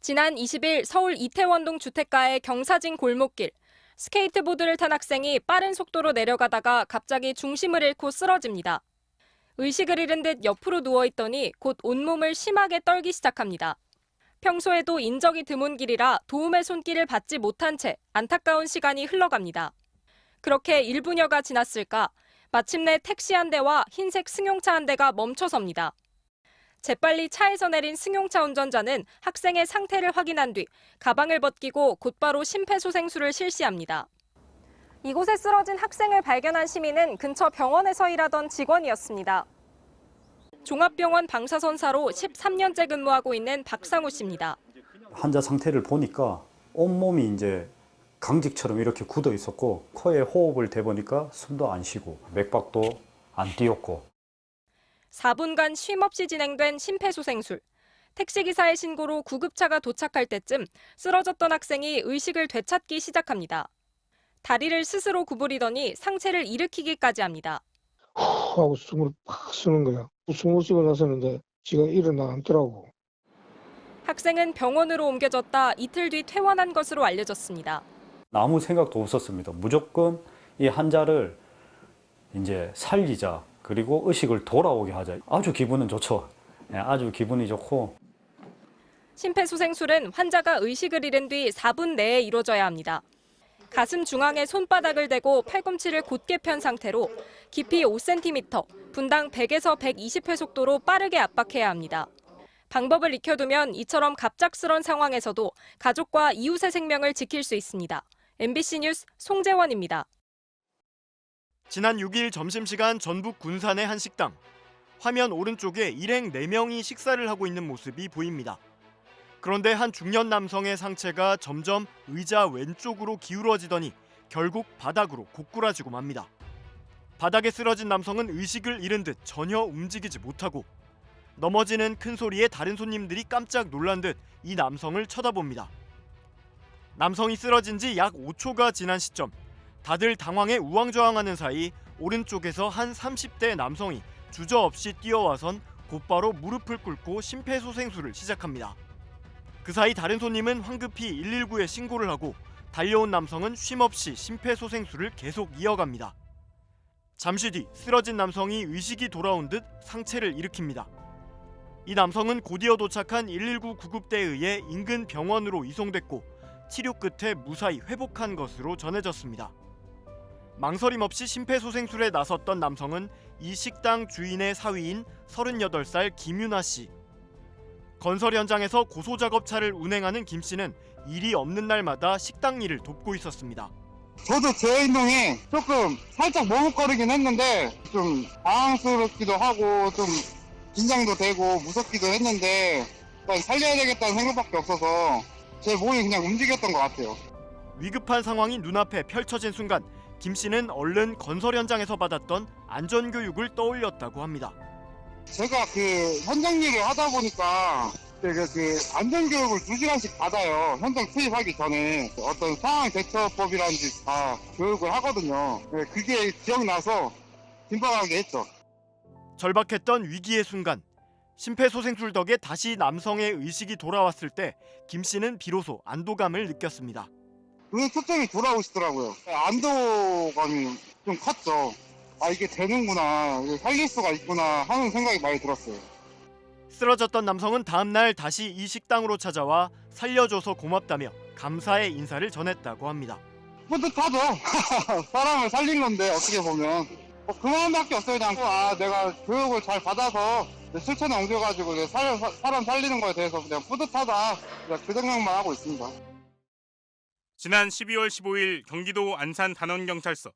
지난 20일 서울 이태원동 주택가의 경사진 골목길, 스케이트보드를 탄 학생이 빠른 속도로 내려가다가 갑자기 중심을 잃고 쓰러집니다. 의식을 잃은 듯 옆으로 누워있더니 곧 온몸을 심하게 떨기 시작합니다. 평소에도 인적이 드문 길이라 도움의 손길을 받지 못한 채 안타까운 시간이 흘러갑니다. 그렇게 1분여가 지났을까 마침내 택시 한 대와 흰색 승용차 한 대가 멈춰섭니다. 재빨리 차에서 내린 승용차 운전자는 학생의 상태를 확인한 뒤 가방을 벗기고 곧바로 심폐소생술을 실시합니다. 이곳에 쓰러진 학생을 발견한 시민은 근처 병원에서 일하던 직원이었습니다. 종합병원 방사선사로 13년째 근무하고 있는 박상우 씨입니다. 환자 상태를 보니까 온몸이 이제 강직처럼 이렇게 굳어 있었고 코에 호흡을 대보니까 숨도 안 쉬고 맥박도 안 뛰었고 4분간 쉼없이 진행된 심폐소생술. 택시기사의 신고로 구급차가 도착할 때쯤 쓰러졌던 학생이 의식을 되찾기 시작합니다. 다리를 스스로 구부리더니 상체를 일으키기까지 합니다. 하고 숨을 팍 쉬는 거야. 숨을 쉬고 나서는데 지가 일어나 앉더라고. 학생은 병원으로 옮겨졌다 이틀 뒤 퇴원한 것으로 알려졌습니다. 아무 생각도 없었습니다. 무조건 이 환자를 이제 살리자. 그리고 의식을 돌아오게 하자. 아주 기분은 좋죠. 아주 기분이 좋고. 심폐소생술은 환자가 의식을 잃은 뒤 4분 내에 이루어져야 합니다. 가슴 중앙에 손바닥을 대고 팔꿈치를 곧게 편 상태로 깊이 5cm, 분당 100에서 120회 속도로 빠르게 압박해야 합니다. 방법을 익혀두면 이처럼 갑작스런 상황에서도 가족과 이웃의 생명을 지킬 수 있습니다. MBC 뉴스 송재원입니다. 지난 6일 점심시간 전북 군산의 한 식당. 화면 오른쪽에 일행 4명이 식사를 하고 있는 모습이 보입니다. 그런데 한 중년 남성의 상체가 점점 의자 왼쪽으로 기울어지더니 결국 바닥으로 고꾸라지고 맙니다. 바닥에 쓰러진 남성은 의식을 잃은 듯 전혀 움직이지 못하고 넘어지는 큰 소리에 다른 손님들이 깜짝 놀란 듯 이 남성을 쳐다봅니다. 남성이 쓰러진 지 약 5초가 지난 시점. 다들 당황해 우왕좌왕하는 사이 오른쪽에서 한 30대 남성이 주저없이 뛰어와선 곧바로 무릎을 꿇고 심폐소생술을 시작합니다. 그 사이 다른 손님은 황급히 119에 신고를 하고 달려온 남성은 쉼없이 심폐소생술을 계속 이어갑니다. 잠시 뒤 쓰러진 남성이 의식이 돌아온 듯 상체를 일으킵니다. 이 남성은 곧이어 도착한 119 구급대에 의해 인근 병원으로 이송됐고 치료 끝에 무사히 회복한 것으로 전해졌습니다. 망설임 없이 심폐소생술에 나섰던 남성은 이 식당 주인의 사위인 38살 김윤아 씨. 건설 현장에서 고소작업차를 운행하는 김 씨는 일이 없는 날마다 식당 일을 돕고 있었습니다. 저도 제 행동이 조금 살짝 머뭇거리긴 했는데 좀 당황스럽기도 하고 좀 긴장도 되고 무섭기도 했는데 일단 살려야 되겠다는 생각밖에 없어서 제 몸이 그냥 움직였던 것 같아요. 위급한 상황이 눈앞에 펼쳐진 순간 김 씨는 얼른 건설 현장에서 받았던 안전교육을 떠올렸다고 합니다. 제가 그 현장 일을 하다 보니까 그 안전교육을 2시간씩 받아요. 현장 투입하기 전에 어떤 상황 대처법이라든지 다 교육을 하거든요. 그게 기억나서 긴박하게 했죠. 절박했던 위기의 순간 심폐소생술 덕에 다시 남성의 의식이 돌아왔을 때 김 씨는 비로소 안도감을 느꼈습니다. 눈에 초점이 돌아오시더라고요. 안도감이 좀 컸죠. 아, 이게 되는구나, 이게 살릴 수가 있구나 하는 생각이 많이 들었어요. 쓰러졌던 남성은 다음 날 다시 이 식당으로 찾아와 살려줘서 고맙다며 감사의 인사를 전했다고 합니다. 뿌듯하죠. 사람을 살린 건데 어떻게 보면 그 마음밖에 없어요. 그냥 내가 교육을 잘 받아서 실천에 옮겨가지고 사람 살리는 거에 대해서 그냥 뿌듯하다, 그냥 그 생각만 하고 있습니다. 지난 12월 15일 경기도 안산 단원경찰서.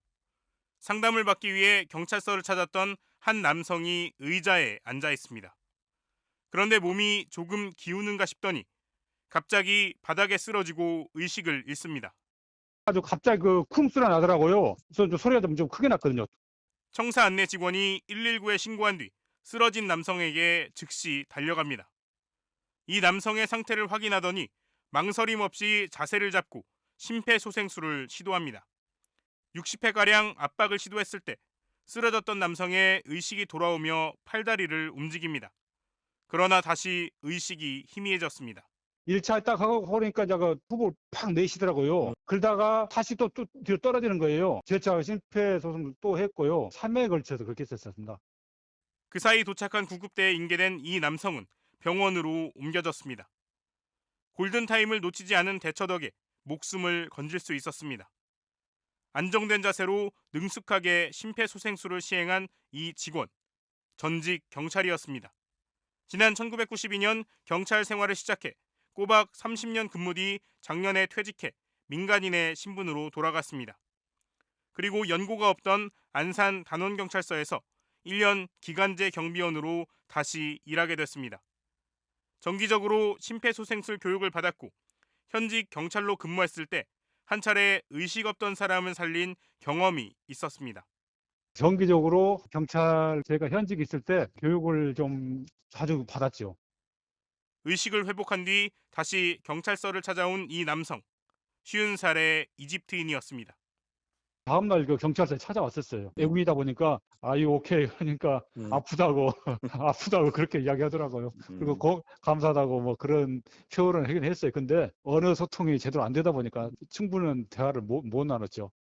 상담을 받기 위해 경찰서를 찾았던 한 남성이 의자에 앉아 있습니다. 그런데 몸이 조금 기우는가 싶더니 갑자기 바닥에 쓰러지고 의식을 잃습니다. 아주 갑자기 쿵 소리가 나더라고요. 그래서 소리가 좀 크게 났거든요. 청사 안내 직원이 119에 신고한 뒤 쓰러진 남성에게 즉시 달려갑니다. 이 남성의 상태를 확인하더니 망설임 없이 자세를 잡고 심폐소생술을 시도합니다. 60회가량 압박을 시도했을 때 쓰러졌던 남성의 의식이 돌아오며 팔다리를 움직입니다. 그러나 다시 의식이 희미해졌습니다. 1차 딱 하고 그러니까 제가 후보를 팍 내시더라고요. 그러다가 다시 또 뒤로 떨어지는 거예요. 재차 심폐소생술 또 했고요. 3회에 걸쳐서 그렇게 했었습니다. 그 사이 도착한 구급대에 인계된 이 남성은 병원으로 옮겨졌습니다. 골든타임을 놓치지 않은 대처 덕에 목숨을 건질 수 있었습니다. 안정된 자세로 능숙하게 심폐소생술을 시행한 이 직원, 전직 경찰이었습니다. 지난 1992년 경찰 생활을 시작해 꼬박 30년 근무 뒤 작년에 퇴직해 민간인의 신분으로 돌아갔습니다. 그리고 연고가 없던 안산 단원경찰서에서 1년 기간제 경비원으로 다시 일하게 됐습니다. 정기적으로 심폐소생술 교육을 받았고 현직 경찰로 근무했을 때 한 차례 의식 없던 사람을 살린 경험이 있었습니다. 정기적으로 경찰 제가 현직에 있을 때 교육을 좀 자주 받았죠. 의식을 회복한 뒤 다시 경찰서를 찾아온 이 남성. 50살의 이집트인이었습니다. 다음날 그 경찰서에 찾아왔었어요. 외국이다 보니까 아유 오케이 그러니까 아프다고 아프다고 그렇게 이야기하더라고요. 그리고 감사하다고 뭐 그런 표현을 하긴 했어요. 근데 언어 소통이 제대로 안 되다 보니까 충분한 대화를 못 나눴죠.